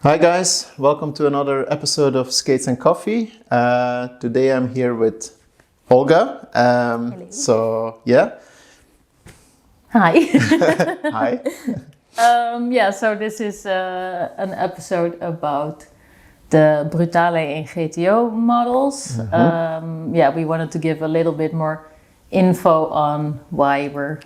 Hi guys, welcome to another episode of Skates and Coffee. Today I'm here with Olga. Hello. Hi. Hi. So this is an episode about the Brutale and GTO models. We wanted to give a little bit more info on why we're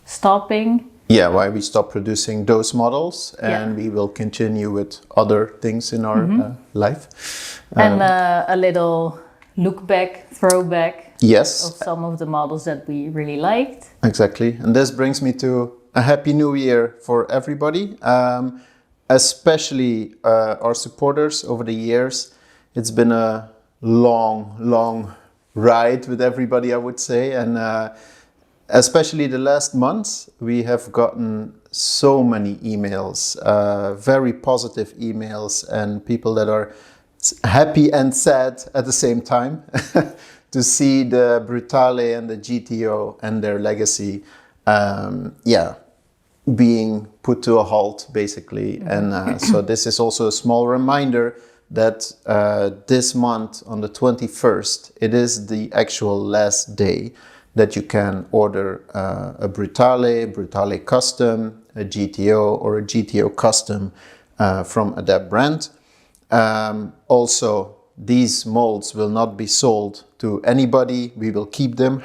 stopping. Yeah, why we stopped producing those models, and we will continue with other things in our life. And a little look back, throwback Yes. of some of the models that we really liked. Exactly. And this brings me to a happy new year for everybody, especially our supporters over the years. It's been a long ride with everybody, I would say. And especially the last months, we have gotten so many emails, very positive emails, and people that are happy and sad at the same time to see the Brutale and the GTO and their legacy, being put to a halt, basically. And so this is also a small reminder that this month, on the 21st, it is the actual last day that you can order a Brutale Custom, a GTO, or a GTO Custom from Adapt brand. Also, these molds will not be sold to anybody. We will keep them.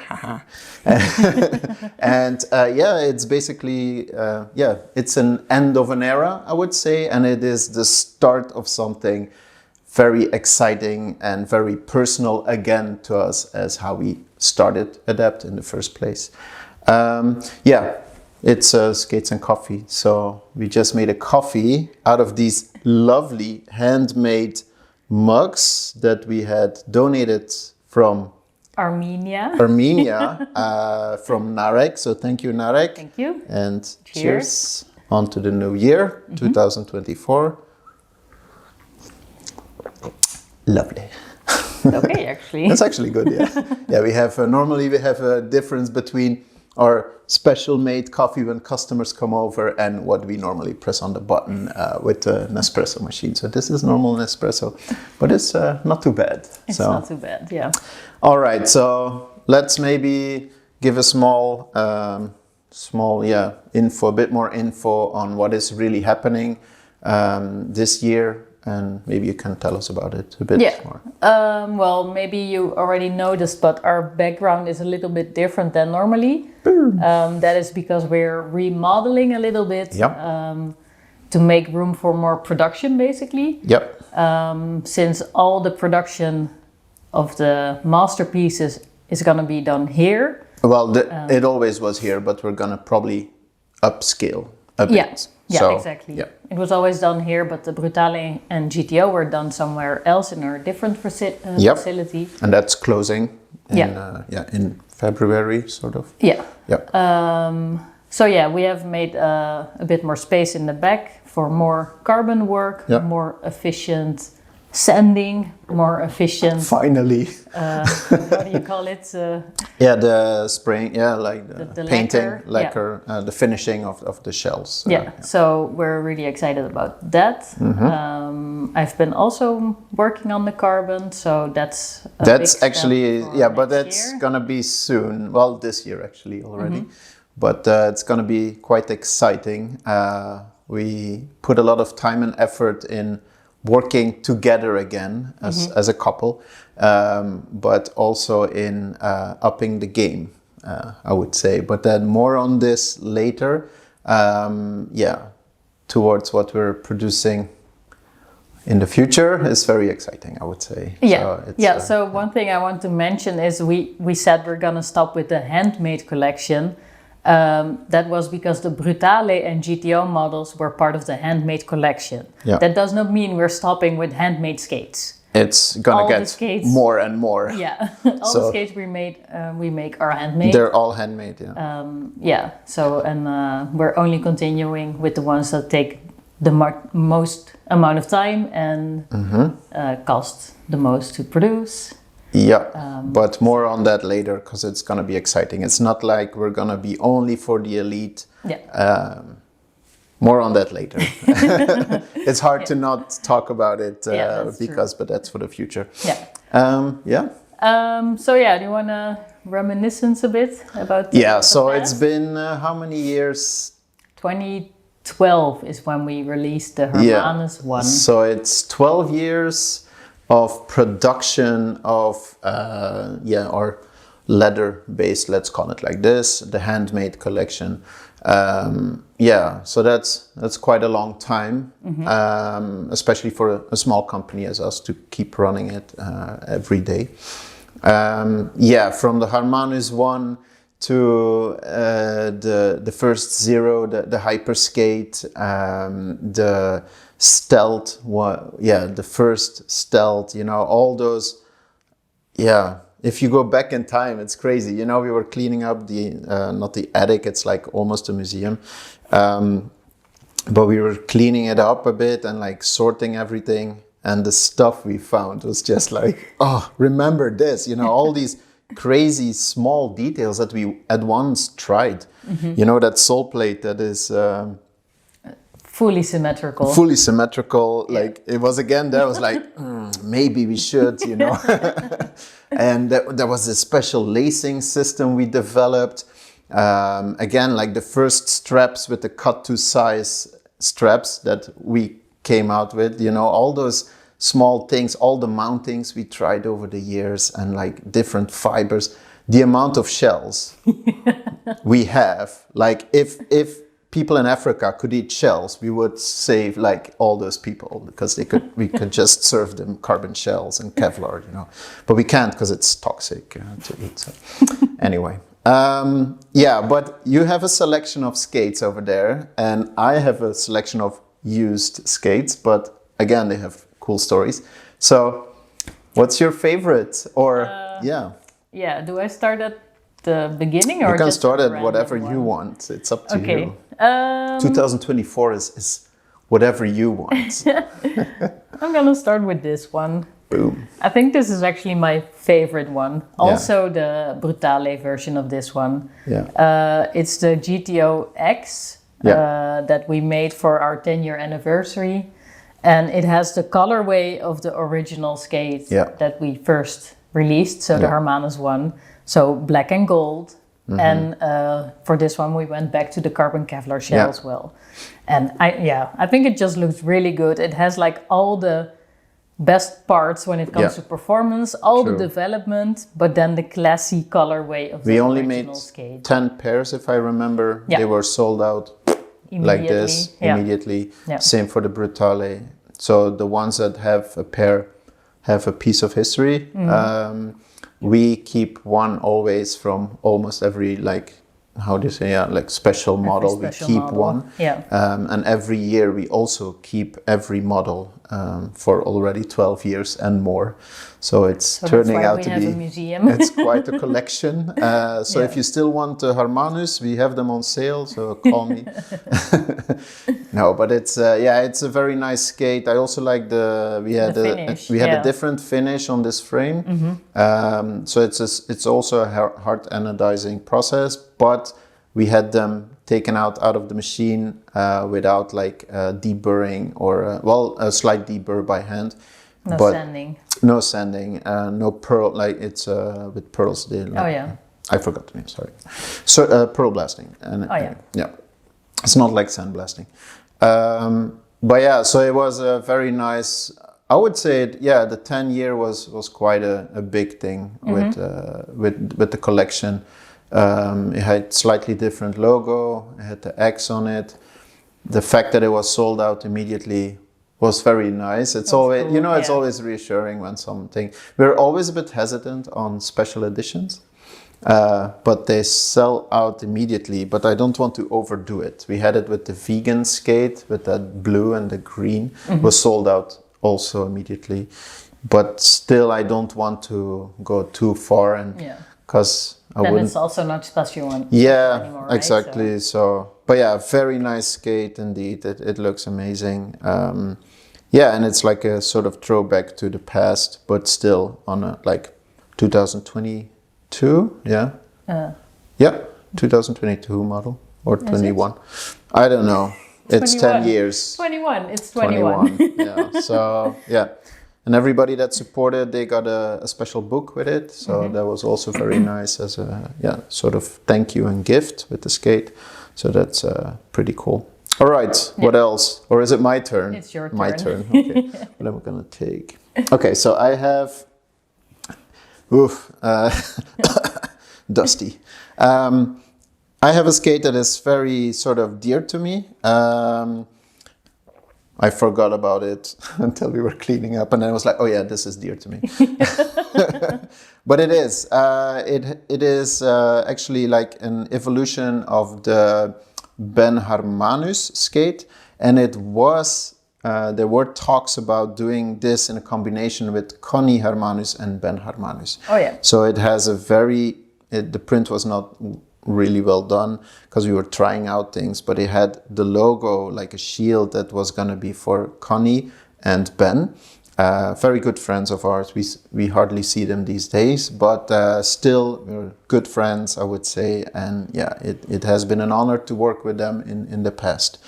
And it's basically, it's an end of an era, I would say, and it is the start of something very exciting and very personal again to us as how we started Adapt in the first place. It's Skates and Coffee. So we just made a coffee out of these lovely handmade mugs that we had donated from Armenia, from Narek. So thank you, Narek. Thank you. And cheers on to the new year, 2024. Lovely. Okay, actually. That's actually good, yeah. Yeah, we have, normally we have a difference between our special made coffee when customers come over and what we normally press on the button with the Nespresso machine. So this is normal Nespresso, but it's not too bad. It's not too bad, yeah. All right, so let's maybe give a small info, a bit more info on what is really happening this year. And maybe you can tell us about it a bit more. Well, maybe you already noticed, but our background is a little bit different than normally. That is because we're remodeling a little bit to make room for more production, basically. Yep. Since all the production of the masterpieces is going to be done here. Well, it always was here, but we're going to probably upscale a bit. Yeah, exactly. Yeah. It was always done here, but the Brutale and GTO were done somewhere else in a different facility. And that's closing in February, sort of. Yeah. We have made a bit more space in the back for more carbon work, more efficient sanding, more efficient. Finally. What do you call it? The spraying, like the painting, lacquer, the finishing of the shells. So we're really excited about that. I've been also working on the carbon, so that's actually, but that's gonna be soon. Well, this year actually already, but it's gonna be quite exciting. We put a lot of time and effort in working together again as a couple, but also in upping the game, I would say. But then more on this later, towards what we're producing in the future is very exciting, I would say. So one thing I want to mention is we said we're going to stop with the Handmade collection. That was because the Brutale and GTO models were part of the Handmade collection. That does not mean we're stopping with handmade skates. It's gonna get more and more. The skates we make are handmade. They're all handmade, we're only continuing with the ones that take the most amount of time and cost the most to produce. But more on that later because it's going to be exciting. It's not like we're going to be only for the elite. More on that later. It's hard to not talk about it but that's for the future. Yeah. So do you want to reminiscence a bit about so it's been how many years? 2012 is when we released the Hermanus one. So it's 12 years of production of or leather-based, let's call it like this, the Handmade collection. So that's quite a long time, especially for a small company as us to keep running it every day. From the Hermanus one to the first Zero, the Hyperskate, the Stealth, the first Stealth, all those, if you go back in time, it's crazy. We were cleaning up not the attic, it's like almost a museum. But we were cleaning it up a bit and like sorting everything. And the stuff we found was just like, oh, remember this, all these crazy small details that we at once tried. That sole plate that is... fully symmetrical. Like it was again, there was like, maybe we should, And there was a special lacing system we developed. Again, like the first straps with the cut to size straps that we came out with, all those small things, all the mountings we tried over the years and like different fibers, the amount of shells we have, like if people in Africa could eat shells, we would save like all those people because we could just serve them carbon shells and Kevlar, but we can't because it's toxic to eat. So anyway, but you have a selection of skates over there, and I have a selection of used skates, but again, they have cool stories. So, what's your favorite? Or do I start at the beginning or you can just start at whatever you want? It's up to you. 2024 is whatever you want. I'm gonna start with this one. Boom. I think this is actually my favorite one. Also the Brutale version of this one. It's the GTO X that we made for our 10-year anniversary. And it has the colorway of the original skate that we first released. So the Hermanus one. So black and gold. And for this one, we went back to the carbon Kevlar shell as well. And I think it just looks really good. It has like all the best parts when it comes to performance, all the development, but then the classy colorway of the original skate. We only made 10 pairs, if I remember. They were sold out like this immediately. Same for the Brutale. So the ones that have a pair have a piece of history. We keep one always from almost every special model. We keep one. And every year we also keep every model for already 12 years and more. So it's turning out to be a museum. It's quite a collection. If you still want the Hermanus, we have them on sale, so call me. No, but it's a very nice skate. I also like we had a different finish on this frame. So it's also a hard anodizing process, but we had them taken out of the machine without deburring or a slight deburr by hand. No sanding, no pearl, it's with pearls. I forgot the name, sorry. So pearl blasting. It's not like sandblasting. So it was a very nice, I would say, the 10-year was quite a big thing with the collection. It had slightly different logo, it had the X on it. The fact that it was sold out immediately was very nice. It's always, cool. It's always reassuring when something... We're always a bit hesitant on special editions, but they sell out immediately, but I don't want to overdo it. We had it with the vegan skate, with that blue and the green, was sold out also immediately. But still, I don't want to go too far, and because it's also not special one anymore, right? Exactly. But very nice skate indeed. It looks amazing. And it's like a sort of throwback to the past, but still on a 2022. 2022 model or 21. I don't know. It's 10 years. 21. It's 21. 21. Yeah. So yeah. And everybody that supported, they got a special book with it. So that was also very nice as a sort of thank you and gift with the skate. So that's pretty cool. All right, what else? Or is it my turn? It's your turn. My turn, okay. What am I gonna take? Okay, so I have, dusty. I have a skate that is very sort of dear to me. I forgot about it until we were cleaning up, and then I was like, "Oh yeah, this is dear to me." But it is. It is actually like an evolution of the Ben Harmanus skate, and it was. There were talks about doing this in a combination with Connie Harmanus and Ben Harmanus. Oh yeah. So it has a the print was not really well done because we were trying out things, but it had the logo like a shield that was going to be for Connie and Ben. Very good friends of ours. We hardly see them these days, but still we're good friends, I would say. And yeah, it has been an honor to work with them in the past.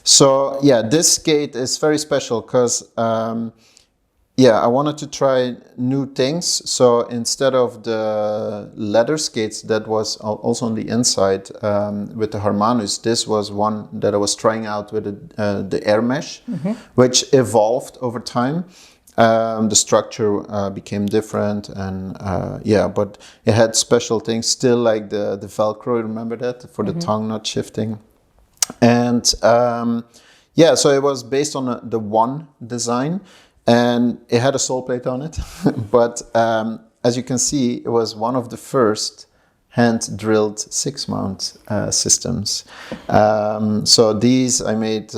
So yeah, this skate is very special because I wanted to try new things. So instead of the leather skates that was also on the inside with the Harmanus, this was one that I was trying out with the air mesh, which evolved over time. The structure became different, and but it had special things. Still like the Velcro, remember that, for the tongue not shifting, and so it was based on the one design. And it had a sole plate on it, but as you can see, it was one of the first hand-drilled 6-mount systems. So these I made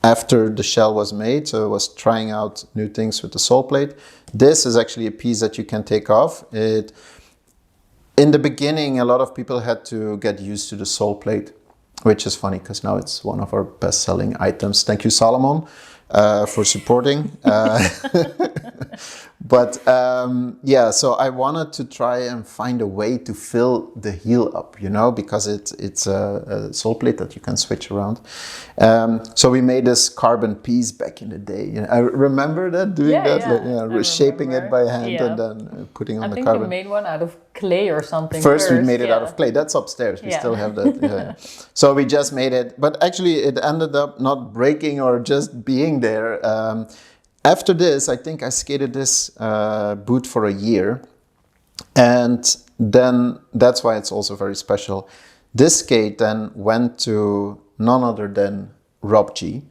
after the shell was made, so I was trying out new things with the sole plate. This is actually a piece that you can take off. In the beginning, a lot of people had to get used to the sole plate, which is funny because now it's one of our best-selling items. Thank you, Solomon. For supporting. But so I wanted to try and find a way to fill the heel up, because it's a sole plate that you can switch around. So we made this carbon piece back in the day. I remember that, doing that, shaping it by hand and then putting on the carbon. I think you made one out of clay or something. First we made it out of clay. That's upstairs. We still have that. So we just made it, but actually it ended up not breaking or just being there. After this, I think I skated this boot for a year, and then that's why it's also very special. This skate then went to none other than Rob G,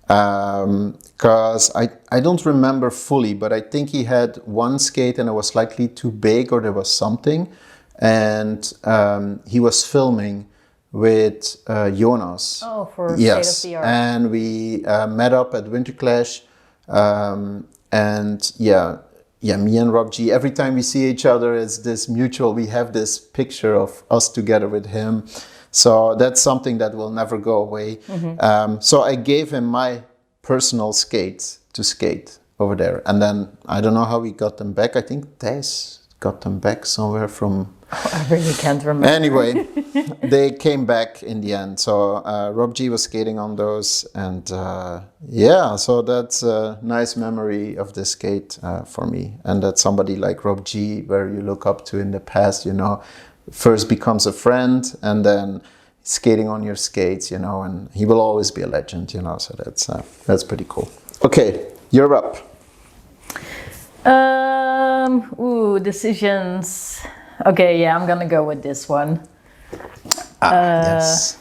because I don't remember fully, but I think he had one skate and it was slightly too big, or there was something, and he was filming with Jonas. Oh, for State of the Art. And we met up at Winter Clash, me and Rob G, every time we see each other, it's this mutual, we have this picture of us together with him. So that's something that will never go away. So I gave him my personal skates to skate over there. And then I don't know how we got them back. I think Thijs got them back somewhere from... I really can't remember. Anyway, they came back in the end. So Rob G was skating on those. And so that's a nice memory of this skate for me. And that somebody like Rob G, where you look up to in the past, first becomes a friend and then skating on your skates, and he will always be a legend, so that's pretty cool. Okay, you're up. Decisions. Okay, I'm gonna go with this one. Yes.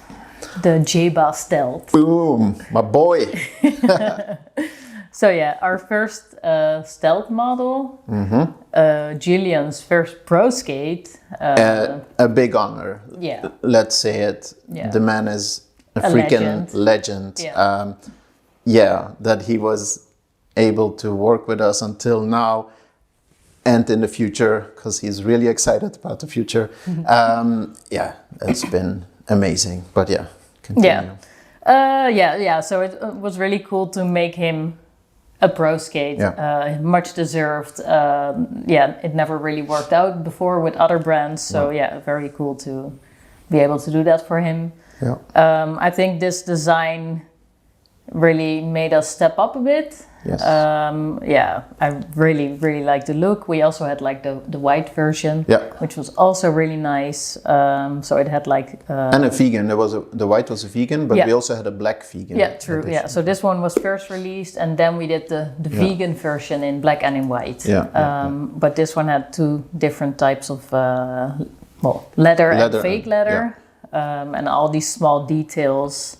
The J-Ba Stealth. Boom, my boy. So our first stealth model, Julian's first pro skate. A big honor. Yeah. Let's say it. Yeah. The man is a freaking legend. That he was able to work with us until now and in the future, because he's really excited about the future. It's been amazing. But continue. So it was really cool to make him a pro skate. Much deserved. It never really worked out before with other brands. So very cool to be able to do that for him. Yeah. I think this design really made us step up a bit. Yes. I really, really like the look. We also had like the white version, which was also really nice. So it had like... and a vegan. The white was a vegan, but we also had a black vegan. Yeah, true. Edition. Yeah, so this one was first released, and then we did the vegan version in black and in white. But this one had 2 different types of leather and fake leather, and all these small details.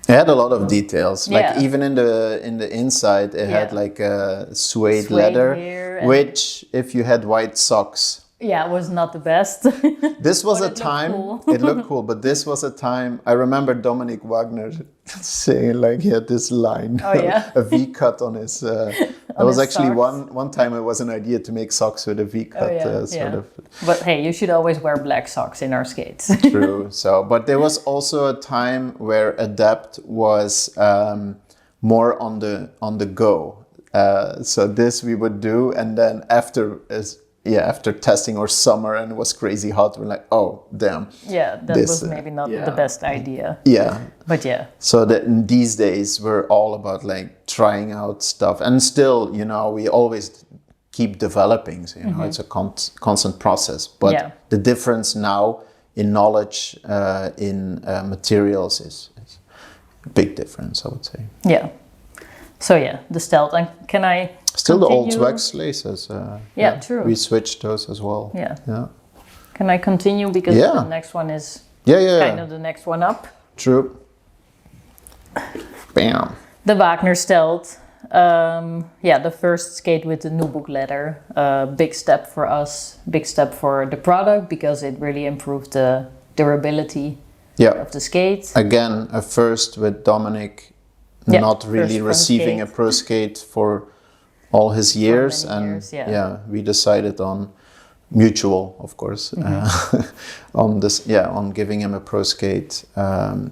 It had a lot of details, like even in the inside, it had like a suede leather, which if you had white socks. Yeah, it was not the best. This was a time, it looked cool, but this was a time, I remember Dominic Wagner saying like he had this line, a V-cut on his, that was actually one time it was an idea to make socks with a V-cut sort of. But hey, you should always wear black socks in our skates. True, but there was also a time where Adapt was more on the go. So this we would do, and then after testing or summer and it was crazy hot, we're like, oh damn. Yeah, that was maybe not the best idea. Yeah. But yeah. So that these days we're all about like trying out stuff, and still, we always keep developing. So, it's a constant process. But the difference now in knowledge, in materials is a big difference, I would say. Yeah. So the Stealth, and can I still continue? The old wax laces. True. We switched those as well. Yeah. Can I continue, because the next one is kind of the next one up? True. Bam. The Wagner Stealth. The first skate with the nubuck leather. Big step for us. Big step for the product, because it really improved the durability of the skate. Again, a first with Dominic. Not really receiving a pro skate for all his years, we decided on mutual, of course, on this, on giving him a pro skate.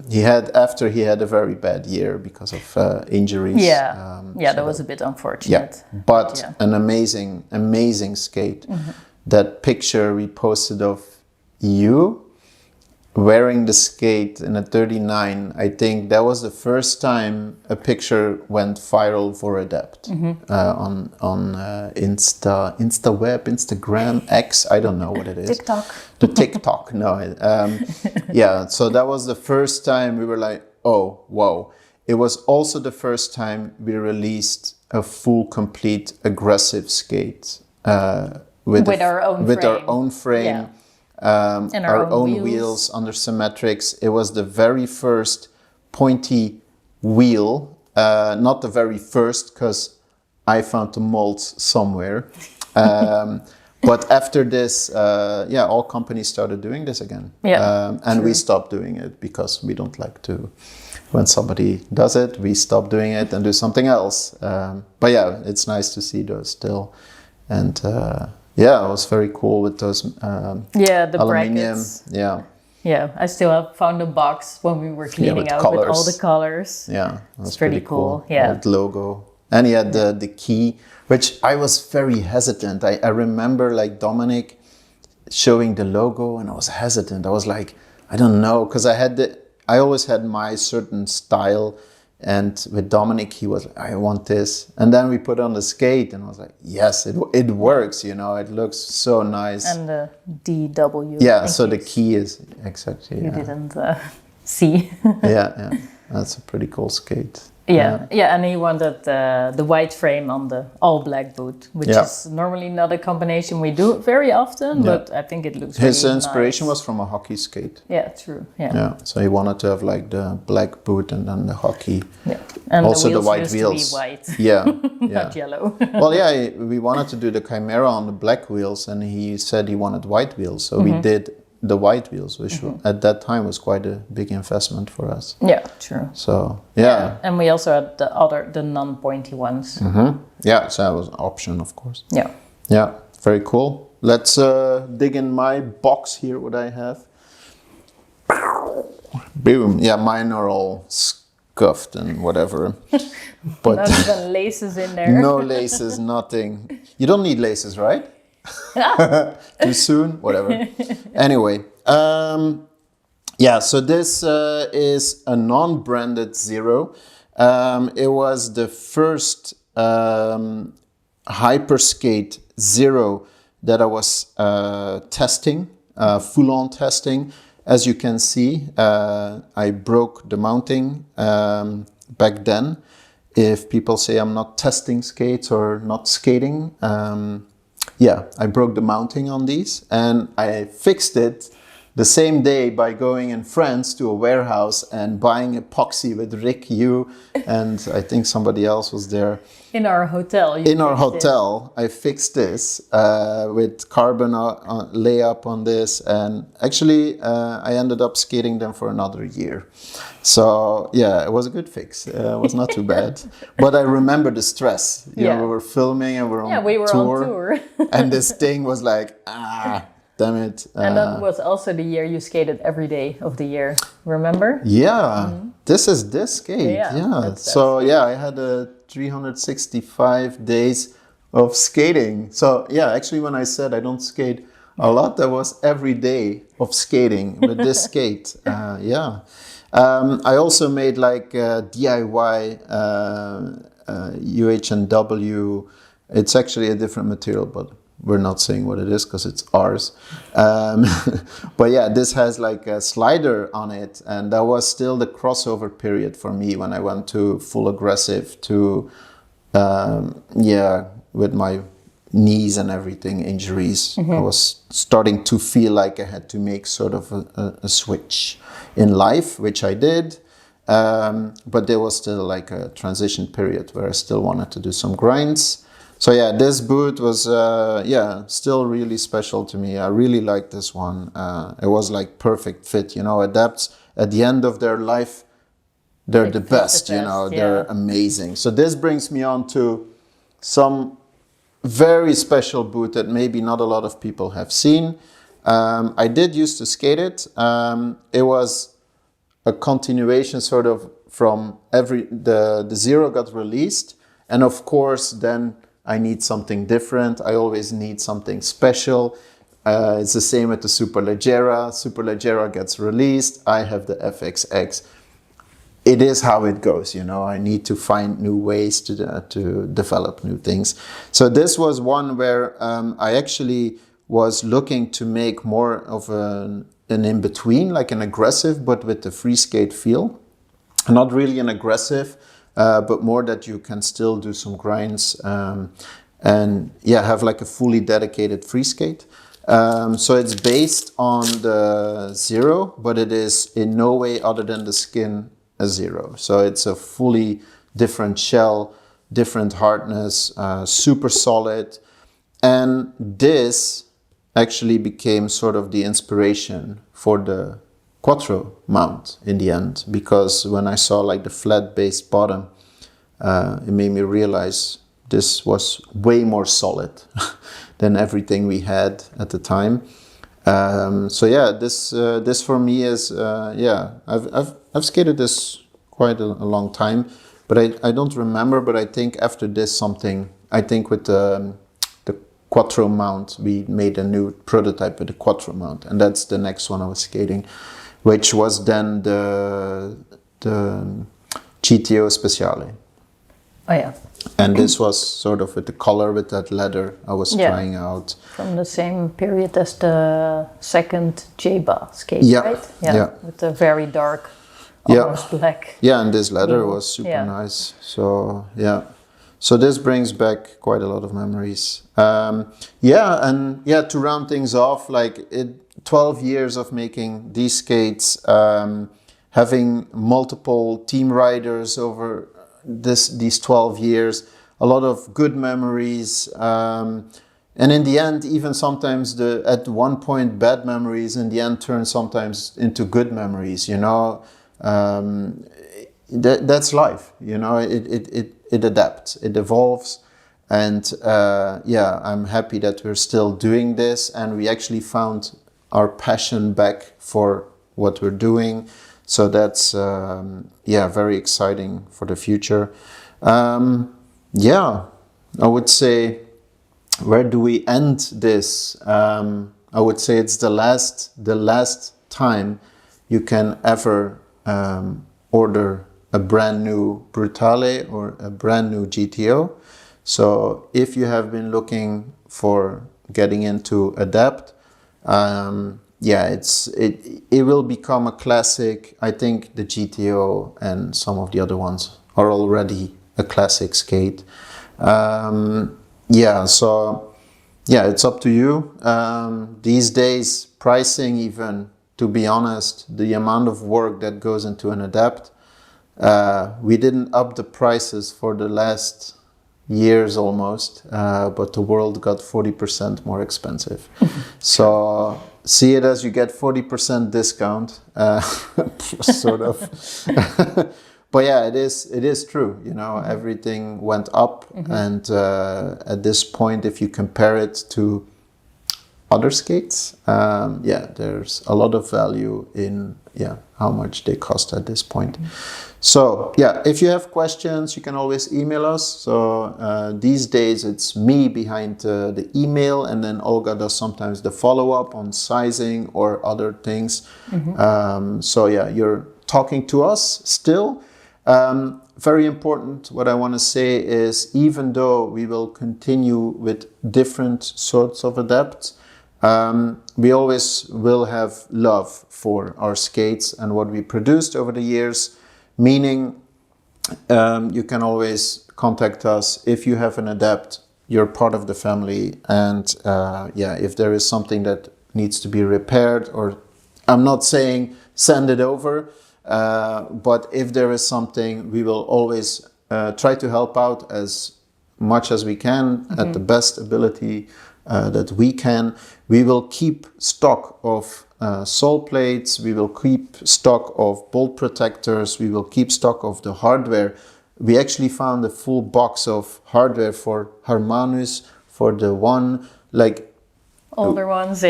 He had a very bad year because of injuries. That was a bit unfortunate. But an amazing skate. That picture we posted of you wearing the skate in a 39, I think that was the first time a picture went viral for Adapt on Instagram, X, I don't know what it is. TikTok. The TikTok, no. So that was the first time we were like, oh, whoa. It was also the first time we released a full, complete, aggressive skate with our own frame. Yeah. And our own wheels under symmetrics. It was the very first pointy wheel, not the very first, because I found the molds somewhere. But after this, all companies started doing this again. And we stopped doing it because we don't like to, when somebody does it, we stop doing it and do something else. But it's nice to see those still. And it was very cool with those the aluminum. brackets. I still have found a box when we were cleaning out with all the colors. That's pretty cool. Old logo. And he had the key, which I was very hesitant. I remember like Dominic showing the logo, and I was hesitant. I was like, I don't know, because I always had my certain style. And with Dominic, he was like, I want this. And then we put on the skate, and I was like, yes, it works, it looks so nice. And the DW. So the key is exactly. You didn't see. That's a pretty cool skate. And he wanted the white frame on the all black boot, which is normally not a combination we do very often, but I think it looks his really inspiration nice. was from a hockey skate. Yeah, true. So he wanted to have like the black boot and then the hockey. And also the white wheels. To be white. Not yellow. We wanted to do the Chimera on the black wheels, and he said he wanted white wheels, so we did the white wheels, which at that time was quite a big investment for us. Yeah, true. So and we also had the non-pointy ones. So that was an option, of course. Yeah, very cool. Let's dig in my box here. What I have. Boom. Mine are all scuffed and whatever. But not even laces in there. No laces, nothing. You don't need laces, right? Too soon? Whatever. Anyway, Yeah, so this is a non-branded Zero. It was the first Hyperskate Zero that I was testing, full-on testing. As you can see, I broke the mounting back then. If people say I'm not testing skates or not skating, yeah, I broke the mounting on these and I fixed it the same day by going in France to a warehouse and buying epoxy with Rick Yu, and I think somebody else was there. In our hotel. In our hotel, I fixed this with carbon layup on this, and actually I ended up skating them for another year. So yeah, it was a good fix. It was not too bad. But I remember the stress. You know, we were filming and we were on tour. And this thing was like, damn it. And that was also the year you skated every day of the year, remember? Yeah, this is this skate. Yeah. So yeah, I had 365 days of skating. So yeah, actually when I said I don't skate a lot, that was every day of skating with this skate. Yeah. I also made like DIY UH&W. It's actually a different material, but we're not saying what it is because it's ours. But yeah, this has like a slider on it, and that was still the crossover period for me when I went to full aggressive to, with my knees and everything, injuries. I was starting to feel like I had to make sort of a switch in life, which I did. But there was still like a transition period where I still wanted to do some grinds. So yeah, this boot was, still really special to me. I really liked this one. It was like perfect fit, you know, adapts at the end of their life. They're the best, you know, they're amazing. So this brings me on to some very special boot that maybe not a lot of people have seen. I did used to skate it. It was a continuation sort of from the Zero got released. And of course, then I need something different. I always need something special. It's the same with the Superleggera. Superleggera gets released. I have the FXX. It is how it goes, you know. I need to find new ways to develop new things. So this was one where I actually was looking to make more of an in-between, like an aggressive, but with the free skate feel. Not really an aggressive, but more that you can still do some grinds and have like a fully dedicated free skate. So it's based on the Zero, but it is in no way other than the skin a Zero. So it's a fully different shell, different hardness, super solid. And this actually became sort of the inspiration for the Quattro mount in the end, because when I saw like the flat based bottom, it made me realize this was way more solid than everything we had at the time. So yeah, this for me is I've skated this quite a long time, but I don't remember. But I think after this with the Quattro mount, we made a new prototype with the Quattro mount, and that's the next one I was skating, which was then the GTO Speciale. Oh yeah. And this was sort of with the color, with that leather I was trying out. From the same period as the second J-Ba skate, right? Yeah. With the very dark, almost black. Yeah, and this leather was super nice. So yeah. So this brings back quite a lot of memories. To round things off, 12 years of making these skates, having multiple team riders over these 12 years, a lot of good memories. And in the end, even sometimes at one point, bad memories in the end turn sometimes into good memories, you know. That's life, you know, it adapts, it evolves. And I'm happy that we're still doing this, and we actually found our passion back for what we're doing. So that's very exciting for the future. I would say, where do we end this? I would say it's the last time you can ever order a brand new Brutale or a brand new GTO. So if you have been looking for getting into Adapt, it will become a classic. I think the GTO and some of the other ones are already a classic skate. It's up to you. These days, pricing even, to be honest, the amount of work that goes into an Adapt, we didn't up the prices for the last years almost, but the world got 40% more expensive. So see it as you get 40% discount, sort of. But yeah, it is true. You know, everything went up, and at this point, if you compare it to other skates, there's a lot of value in how much they cost at this point. So if you have questions, you can always email us. So these days it's me behind the email, and then Olga does sometimes the follow-up on sizing or other things. You're talking to us still. Very important, what I want to say is, even though we will continue with different sorts of Adapts, we always will have love for our skates and what we produced over the years, meaning you can always contact us if you have an Adapt, you're part of the family, and if there is something that needs to be repaired, or I'm not saying send it over, but if there is something, we will always try to help out as much as we can at the best ability that we can. We will keep stock of sole plates, we will keep stock of bolt protectors, we will keep stock of the hardware. We actually found a full box of hardware for Harmanus, for the one, like older ones,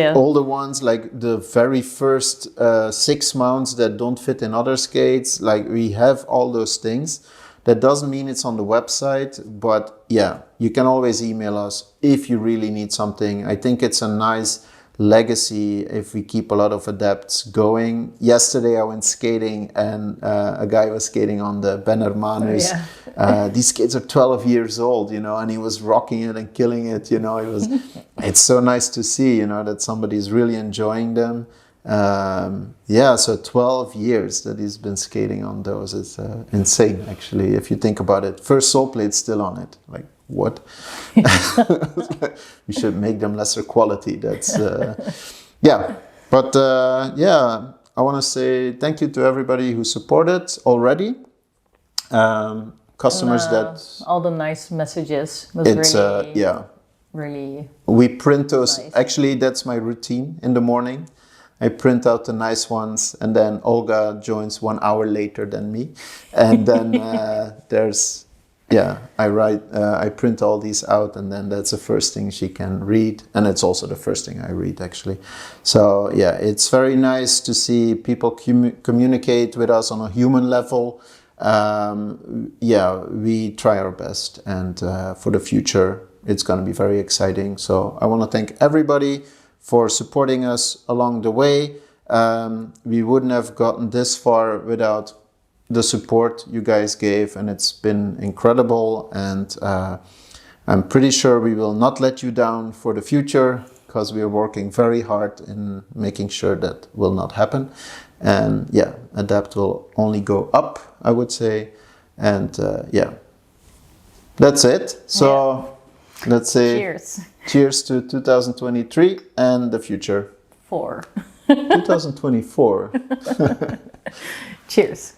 like the very first 6 mounts that don't fit in other skates. Like, we have all those things. That doesn't mean it's on the website, but you can always email us if you really need something. I think it's a nice legacy if we keep a lot of Adapts going. Yesterday I went skating, and a guy was skating on the Ben Hermanus. These skates are 12 years old, you know, and he was rocking it and killing it, you know. It's so nice to see, you know, that somebody's really enjoying them. So 12 years that he's been skating on those. It's insane, actually, if you think about it. First sole plate still on it. Like, what? We should make them lesser quality. That's But I want to say thank you to everybody who supported already. Customers that all the nice messages was really. We print those. Nice. Actually, that's my routine in the morning. I print out the nice ones, and then Olga joins 1 hour later than me, and then I print all these out, and then that's the first thing she can read, and it's also the first thing I read, actually. So it's very nice to see people communicate with us on a human level. We try our best, and for the future it's going to be very exciting. So I want to thank everybody for supporting us along the way. We wouldn't have gotten this far without the support you guys gave, and it's been incredible, and I'm pretty sure we will not let you down for the future, because we are working very hard in making sure that will not happen. And Adapt will only go up, I would say. And that's it. So let's say cheers to 2023 and the future. 2024. Cheers.